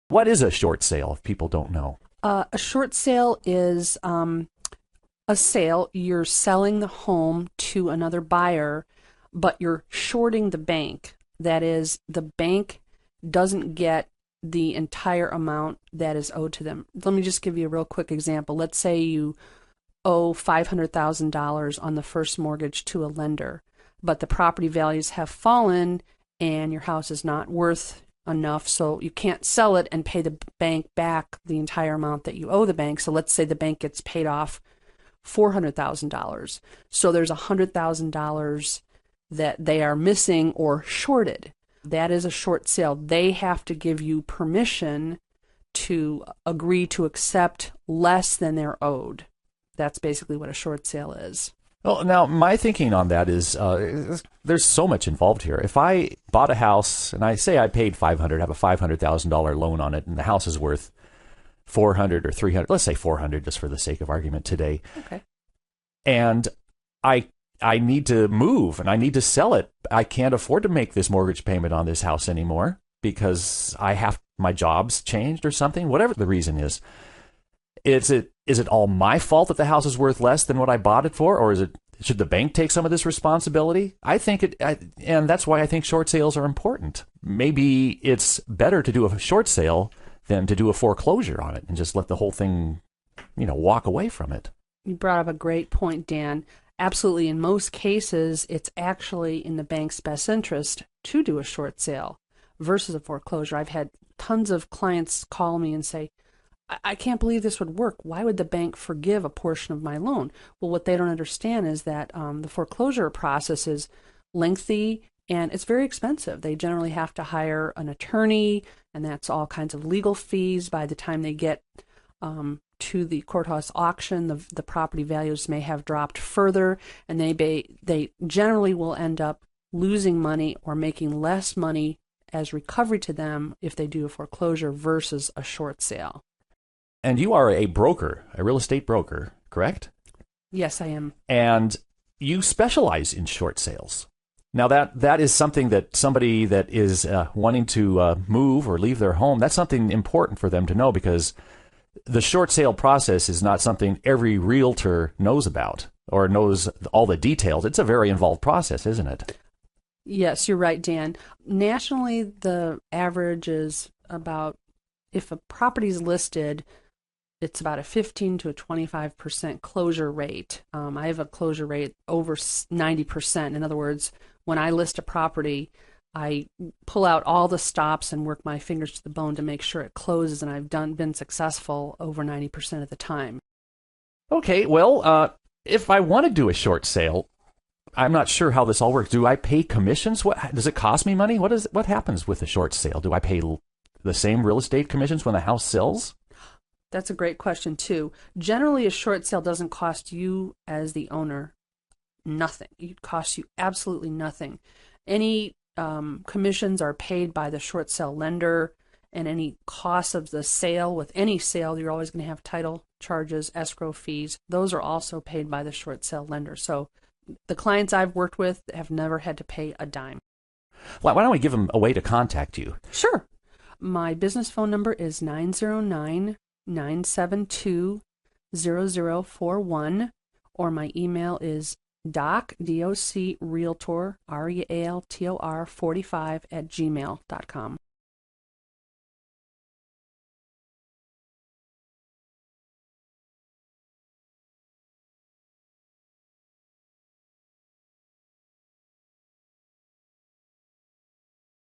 What is a short sale if people don't know? A short sale is a sale. You're selling the home to another buyer, but you're shorting the bank. That is, the bank doesn't get the entire amount that is owed to them. Let me just give you a real quick example. Let's say you owe $500,000 on the first mortgage to a lender, but the property values have fallen and your house is not worth enough, so you can't sell it and pay the bank back the entire amount that you owe the bank. So let's say the bank gets paid off $400,000. So there's $100,000 that they are missing or shorted. That is a short sale. They have to give you permission to agree to accept less than they're owed. That's basically what a short sale is. Well, now my thinking on that is there's so much involved here. If I bought a house and I say I paid 500, have a $500,000 loan on it, and the house is worth 400 or 300, let's say 400 just for the sake of argument today. Okay. And I need to move and I need to sell it. I can't afford to make this mortgage payment on this house anymore because my job's changed or something, whatever the reason is. Is it all my fault that the house is worth less than what I bought it for, or should the bank take some of this responsibility? I think and that's why I think short sales are important. Maybe it's better to do a short sale than to do a foreclosure on it and just let the whole thing, walk away from it. You brought up a great point, Dan. Absolutely. In most cases, it's actually in the bank's best interest to do a short sale versus a foreclosure. I've had tons of clients call me and say, I can't believe this would work. Why would the bank forgive a portion of my loan? Well, what they don't understand is that the foreclosure process is lengthy and it's very expensive. They generally have to hire an attorney, and that's all kinds of legal fees. By the time they get to the courthouse auction, the property values may have dropped further, and they generally will end up losing money or making less money as recovery to them if they do a foreclosure versus a short sale. And you are a broker, a real estate broker, correct? Yes, I am. And you specialize in short sales. Now, that is something that somebody that is wanting to move or leave their home, that's something important for them to know, because the short sale process is not something every realtor knows about or knows all the details. It's a very involved process, isn't it? Yes, you're right, Dan. Nationally, the average is about, if a property is listed, it's about a 15 to a 25% closure rate. I have a closure rate over 90%. In other words, when I list a property, I pull out all the stops and work my fingers to the bone to make sure it closes, and I've been successful over 90% of the time. Okay, well, if I want to do a short sale, I'm not sure how this all works. Do I pay commissions? Does it cost me money? What happens with a short sale? Do I pay the same real estate commissions when the house sells? That's a great question, too. Generally, a short sale doesn't cost you as the owner nothing. It costs you absolutely nothing. Any commissions are paid by the short sale lender, and any costs of the sale, with any sale, you're always going to have title charges, escrow fees. Those are also paid by the short sale lender. So the clients I've worked with have never had to pay a dime. Why don't we give them a way to contact you? Sure. My business phone number is 909-972-0041, or my email is docrealtor, REALTOR 45 @gmail.com.